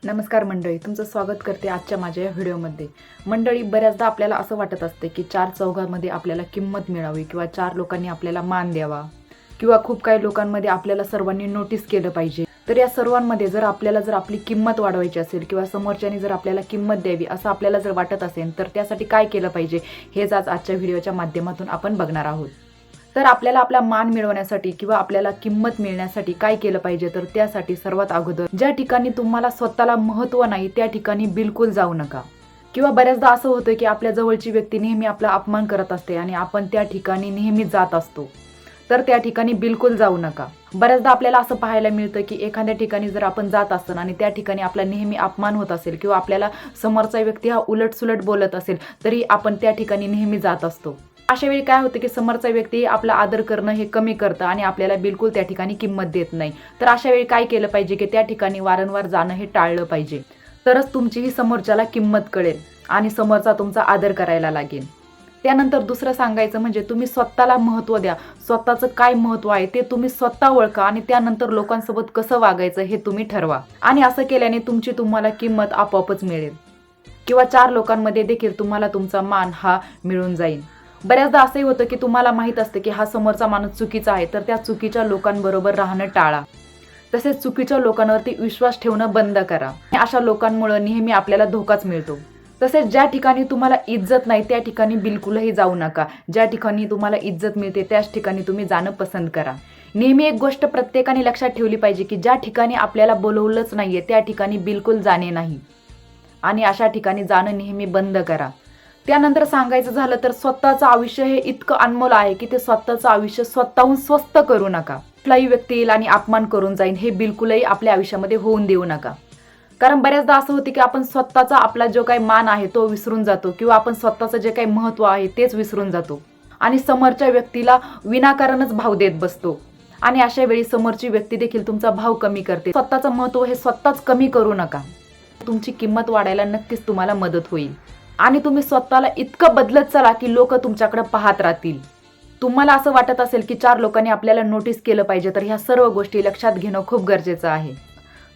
नमस्कार मंडळी, तुमचं स्वागत करते आजच्या माझ्या या व्हिडिओमध्ये. मंडळी, बऱ्याचदा आपल्याला असं वाटत असते की चार चौघांमध्ये आपल्याला किंमत मिळावी किंवा चार लोकांनी आपल्याला मान द्यावा किंवा खूप काही लोकांमध्ये आपल्याला सर्वांनी नोटीस केलं पाहिजे. तर या सर्वांमध्ये जर आपली किंमत वाढवायची असेल किंवा समोरच्यानी जर आपल्याला किंमत द्यावी असं आपल्याला जर वाटत असेल तर त्यासाठी काय केलं पाहिजे हेच आज आजच्या व्हिडिओच्या माध्यमातून आपण बघणार आहोत. तर आपल्याला आपला मान मिळवण्यासाठी किंवा आपल्याला किंमत मिळण्यासाठी काय केलं पाहिजे, तर त्यासाठी सर्वात अगोदर ज्या ठिकाणी तुम्हाला स्वतःला महत्त्व नाही त्या ठिकाणी बिलकुल जाऊ नका. किंवा बऱ्याचदा असं होतं की आपल्या जवळची व्यक्ती नेहमी आपला अपमान करत असते आणि आपण त्या ठिकाणी नेहमी जात असतो, तर त्या ठिकाणी बिलकुल जाऊ नका. बऱ्याचदा आपल्याला असं पाहायला मिळतं की एखाद्या ठिकाणी जर आपण जात असतो आणि त्या ठिकाणी आपला नेहमी अपमान होत असेल किंवा आपल्याला समोरचा व्यक्ती हा उलटसुलट बोलत असेल तरी आपण त्या ठिकाणी नेहमी जात असतो. अशा वेळी काय होतं की समोरचा व्यक्ती आपला आदर करणं हे कमी करतं आणि आपल्याला बिलकुल त्या ठिकाणी किंमत देत नाही. तर अशा वेळी काय केलं पाहिजे की त्या ठिकाणी वारंवार जाणं हे टाळलं पाहिजे. तरच तुमचीही समोरच्याला किंमत कळेल आणि समोरचा तुमचा आदर करायला लागेल. त्यानंतर दुसरं सांगायचं म्हणजे तुम्ही स्वतःला महत्त्व द्या. स्वतःचं काय महत्त्व आहे ते तुम्ही स्वतः ओळखा आणि त्यानंतर लोकांसोबत कसं वागायचं हे तुम्ही ठरवा. आणि असं केल्याने तुम्हाला किंमत आपोआपच मिळेल किंवा चार लोकांमध्ये देखील तुम्हाला तुमचा मान हा मिळून जाईल. बऱ्याचदा असंही होतं की तुम्हाला माहित असतं की हा समोरचा माणूस चुकीचा आहे, तर त्या चुकीच्या लोकांबरोबर राहणं टाळा. तसेच चुकीच्या लोकांवरती विश्वास ठेवणं बंद करा. अशा लोकांमुळे नेहमी आपल्याला धोकाच मिळतो. तसेच ज्या ठिकाणी तुम्हाला इज्जत नाही त्या ठिकाणी बिलकुलही जाऊ नका. ज्या ठिकाणी तुम्हाला इज्जत मिळते त्याच ठिकाणी तुम्ही जाणं पसंत करा. नेहमी एक गोष्ट प्रत्येकाने लक्षात ठेवली पाहिजे की ज्या ठिकाणी आपल्याला बोलवलंच नाहीये त्या ठिकाणी बिलकुल जाणे नाही आणि अशा ठिकाणी जाणं नेहमी बंद करा. त्यानंतर सांगायचं झालं तर स्वतःचं आयुष्य हे इतकं अनमोल आहे की ते स्वतःचं आयुष्य स्वतःहून स्वस्त करू नका. कुठलाही व्यक्ती येईल आणि अपमान करून जाईल हे बिलकुलही आपल्या आयुष्यामध्ये होऊन देऊ नका. कारण बऱ्याचदा असं होतं की आपण स्वतःचा आपला जो काही मान आहे तो विसरून जातो किंवा आपण स्वतःचं जे काही महत्त्व आहे तेच विसरून जातो आणि समोरच्या व्यक्तीला विनाकारणच भाव देत बसतो आणि अशा वेळी समोरची व्यक्ती देखील तुमचा भाव कमी करते. स्वतःचं महत्त्व हे स्वतःच कमी करू नका. तुमची किंमत वाढायला नक्कीच तुम्हाला मदत होईल आणि तुम्ही स्वतःला इतकं बदलत चला की लोक तुमच्याकडे पाहत राहतील. तुम्हाला असं वाटत असेल की चार लोकांनी आपल्याला नोटीस केलं पाहिजे, तर ह्या सर्व गोष्टी लक्षात घेणं खूप गरजेचं आहे.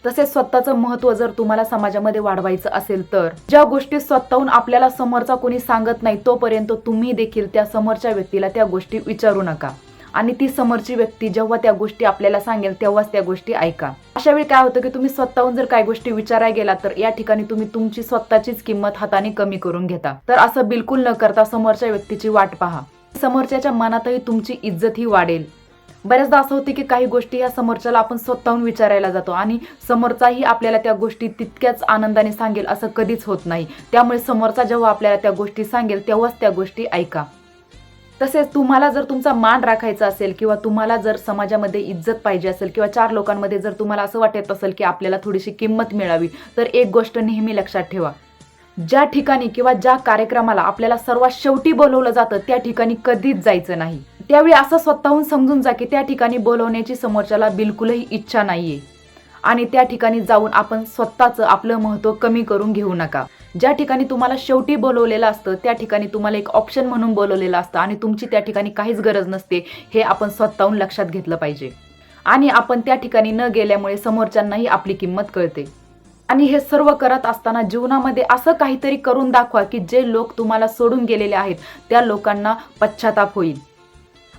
तसेच स्वतःचं महत्त्व जर तुम्हाला समाजामध्ये वाढवायचं असेल तर ज्या गोष्टी स्वतःहून आपल्याला समोरचा कोणी सांगत नाही तोपर्यंत तुम्ही देखील त्या समोरच्या व्यक्तीला त्या गोष्टी विचारू नका आणि ती समोरची व्यक्ती जेव्हा त्या गोष्टी आपल्याला सांगेल तेव्हाच त्या गोष्टी ऐका. अशा वेळी काय होतं की तुम्ही स्वतःहून जर काही गोष्टी विचारायला गेला तर या ठिकाणी तुम्ही तुमची स्वतःचीच किंमत हाताने कमी करून घेता. तर असं बिलकुल न करता समोरच्या व्यक्तीची वाट पहा. समोरच्याच्या मनातही तुमची इज्जत ही वाढेल. बऱ्याचदा असं होतं की काही गोष्टी या समोरच्याला आपण स्वतःहून विचारायला जातो आणि समोरचाही आपल्याला त्या गोष्टी तितक्याच आनंदाने सांगेल असं कधीच होत नाही. त्यामुळे समोरचा जेव्हा आपल्याला त्या गोष्टी सांगेल तेव्हाच त्या गोष्टी ऐका. तसेच तुम्हाला जर तुमचा मान राखायचा असेल किंवा तुम्हाला जर समाजामध्ये इज्जत पाहिजे असेल किंवा चार लोकांमध्ये जर तुम्हाला असं वाटत असेल की आपल्याला थोडीशी किंमत मिळावी, तर एक गोष्ट नेहमी लक्षात ठेवा. ज्या ठिकाणी किंवा ज्या कार्यक्रमाला आपल्याला सर्वात शेवटी बोलवलं जातं त्या ठिकाणी कधीच जायचं नाही. त्यावेळी असं स्वतःहून समजून जा की त्या ठिकाणी बोलवण्याची समोरच्याला बिलकुलही इच्छा नाहीये आणि त्या ठिकाणी जाऊन आपण स्वतःचं आपलं महत्त्व कमी करून घेऊ नका. ज्या ठिकाणी तुम्हाला शेवटी बोलवलेलं असतं त्या ठिकाणी तुम्हाला एक ऑप्शन म्हणून बोलवलेलं असतं आणि तुमची त्या ठिकाणी काहीच गरज नसते हे आपण स्वतःहून लक्षात घेतलं पाहिजे. आणि आपण त्या ठिकाणी न गेल्यामुळे समोरच्यांनाही आपली किंमत कळते. आणि हे सर्व करत असताना जीवनामध्ये असं काहीतरी करून दाखवा की जे लोक तुम्हाला सोडून गेलेले आहेत त्या लोकांना पश्चाताप होईल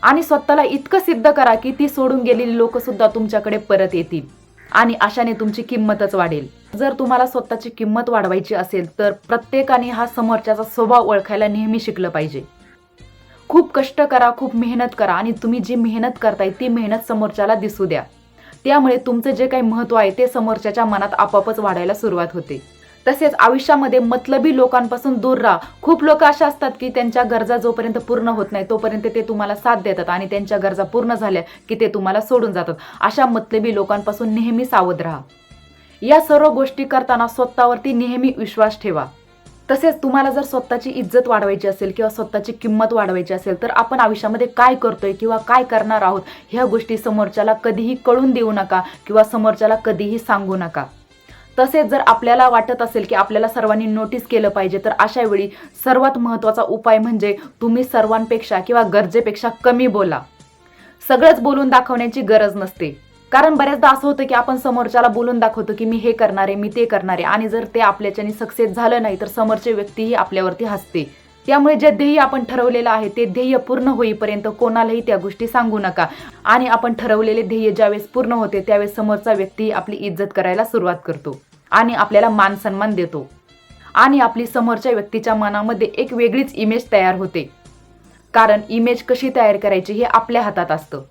आणि स्वतःला इतकं सिद्ध करा की ती सोडून गेलेली लोक सुद्धा तुमच्याकडे परत येतील आणि अशाने तुमची किंमतच वाढेल. जर तुम्हाला स्वतःची किंमत वाढवायची असेल तर प्रत्येकाने हा समोरच्याचा स्वभाव ओळखायला नेहमी शिकलं पाहिजे. खूप कष्ट करा, खूप मेहनत करा आणि तुम्ही जी मेहनत करताय ती मेहनत समोरच्याला दिसू द्या. त्यामुळे तुमचं जे काही महत्त्व आहे ते समोरच्याच्या मनात आपोआपच वाढायला सुरुवात होते. तसेच आयुष्यामध्ये मतलबी लोकांपासून दूर राहा. खूप लोक अशा असतात की त्यांच्या गरजा जोपर्यंत पूर्ण होत नाही तोपर्यंत ते तुम्हाला साथ देतात आणि त्यांच्या गरजा पूर्ण झाल्या की ते तुम्हाला सोडून जातात. अशा मतलबी लोकांपासून नेहमी सावध राहा. या सर्व गोष्टी करताना स्वतःवरती नेहमी विश्वास ठेवा. तसेच तुम्हाला जर स्वतःची इज्जत वाढवायची असेल किंवा स्वतःची किंमत वाढवायची असेल तर आपण आयुष्यामध्ये काय करतोय किंवा काय करणार आहोत ह्या गोष्टी समोरच्याला कधीही कळून देऊ नका किंवा समोरच्याला कधीही सांगू नका. तसेच जर आपल्याला वाटत असेल की आपल्याला सर्वांनी नोटीस केलं पाहिजे तर अशा वेळी सर्वात महत्त्वाचा उपाय म्हणजे तुम्ही सर्वांपेक्षा किंवा गरजेपेक्षा कमी बोला. सगळंच बोलून दाखवण्याची गरज नसते. कारण बऱ्याचदा असं होतं की आपण समोरच्याला बोलून दाखवतो की मी हे करणार आहे, मी ते करणार आहे, आणि जर ते आपल्याच्याने सक्सेस झालं नाही तर समोरची व्यक्तीही आपल्यावरती हसते. त्यामुळे जे ध्येय आपण ठरवलेलं आहे ते ध्येय पूर्ण होईपर्यंत कोणालाही त्या गोष्टी सांगू नका. आणि आपण ठरवलेले ध्येय ज्यावेळेस पूर्ण होते त्यावेळेस समोरचा व्यक्ती आपली इज्जत करायला सुरुवात करतो आणि आपल्याला मान सन्मान देतो. आणि आपली समोरच्या व्यक्तीच्या मनामध्ये एक वेगळीच इमेज तयार होते. कारण इमेज कशी तयार करायची हे आपल्या हातात असतं.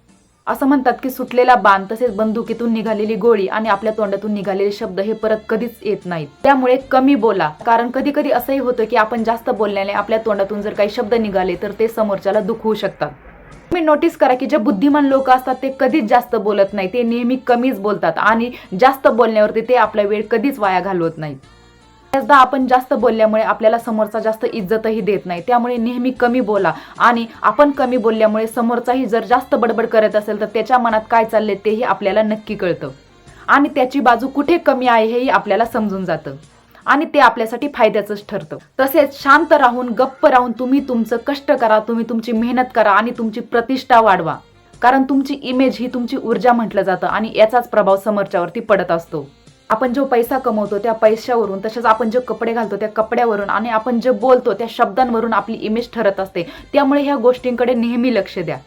असं म्हणतात की सुटलेला बाण तसेच बंदुकीतून निघालेली गोळी आणि आपल्या तोंडातून निघालेले शब्द हे परत कधीच येत नाहीत. त्यामुळे कमी बोला. कारण कधी कधी असंही होतं की आपण जास्त बोलल्याने आपल्या तोंडातून जर काही शब्द निघाले तर ते समोरच्याला दुखवू शकतात. तुम्ही नोटीस करा की जे बुद्धिमान लोक असतात ते कधीच जास्त बोलत नाही, ते नेहमी कमीच बोलतात आणि जास्त बोलण्यावरती ते आपला वेळ कधीच वाया घालवत नाहीत. बऱ्याचदा आपण जास्त बोलल्यामुळे आपल्याला समोरचा जास्त इज्जतही देत नाही. त्यामुळे नेहमी कमी बोला. आणि आपण कमी बोलल्यामुळे समोरचाही जर जास्त बडबड करत असेल तर त्याच्या मनात काय चाललंय तेही आपल्याला नक्की कळतं आणि त्याची बाजू कुठे कमी आहे हेही आपल्याला समजून जातं आणि ते आपल्यासाठी फायद्याचंच ठरतं. तसेच शांत राहून गप्प राहून तुम्ही तुमचं कष्ट करा, तुम्ही तुमची मेहनत करा आणि तुमची प्रतिष्ठा वाढवा. कारण तुमची इमेज ही तुमची ऊर्जा म्हटलं जातं आणि याचाच प्रभाव समोरच्यावरती पडत असतो. आपण जो पैसा कमवतो त्या पैशावरून, तसेच आपण जे कपडे घालतो त्या कपड्यावरून आणि आपण जे बोलतो त्या शब्दांवरून आपली इमेज ठरत असते. त्यामुळे ह्या गोष्टींकडे नेहमी लक्ष द्या.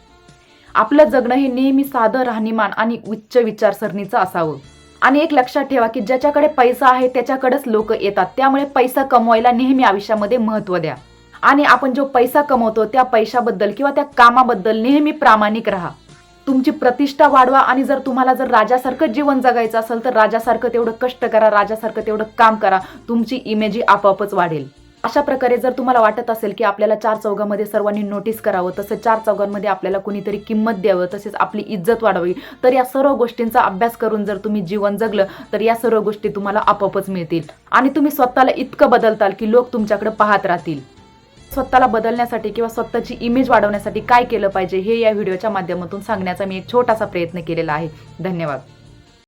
आपलं जगणं हे नेहमी साधं राहणीमान आणि उच्च विचारसरणीचं असावं. आणि एक लक्षात ठेवा की ज्याच्याकडे पैसा आहे त्याच्याकडेच लोक येतात. त्यामुळे पैसा कमवायला नेहमी आयुष्यामध्ये महत्त्व द्या. आणि आपण जो पैसा कमवतो त्या पैशाबद्दल किंवा त्या कामाबद्दल नेहमी प्रामाणिक राहा. तुमची प्रतिष्ठा वाढवा आणि जर तुम्हाला राजासारखं जीवन जगायचं असेल तर राजासारखं तेवढं कष्ट करा, राजासारखं तेवढं काम करा. तुमची इमेज आपोआपच वाढेल. अशा प्रकारे जर तुम्हाला वाटत असेल की आपल्याला चार चौघांमध्ये सर्वांनी नोटीस करावं, तसं चार चौघांमध्ये आपल्याला कुणीतरी किंमत द्यावं, तसेच आपली इज्जत वाढवावी, तर या सर्व गोष्टींचा अभ्यास करून जर तुम्ही जीवन जगलं तर या सर्व गोष्टी तुम्हाला आपोआपच मिळतील आणि तुम्ही स्वतःला इतकं बदलताल की लोक तुमच्याकडे पाहत राहतील. स्वतःला बदलण्यासाठी किंवा स्वतःची इमेज वाढवण्यासाठी काय केलं पाहिजे हे या व्हिडिओच्या माध्यमातून सांगण्याचा मी एक छोटासा प्रयत्न केलेला आहे. धन्यवाद.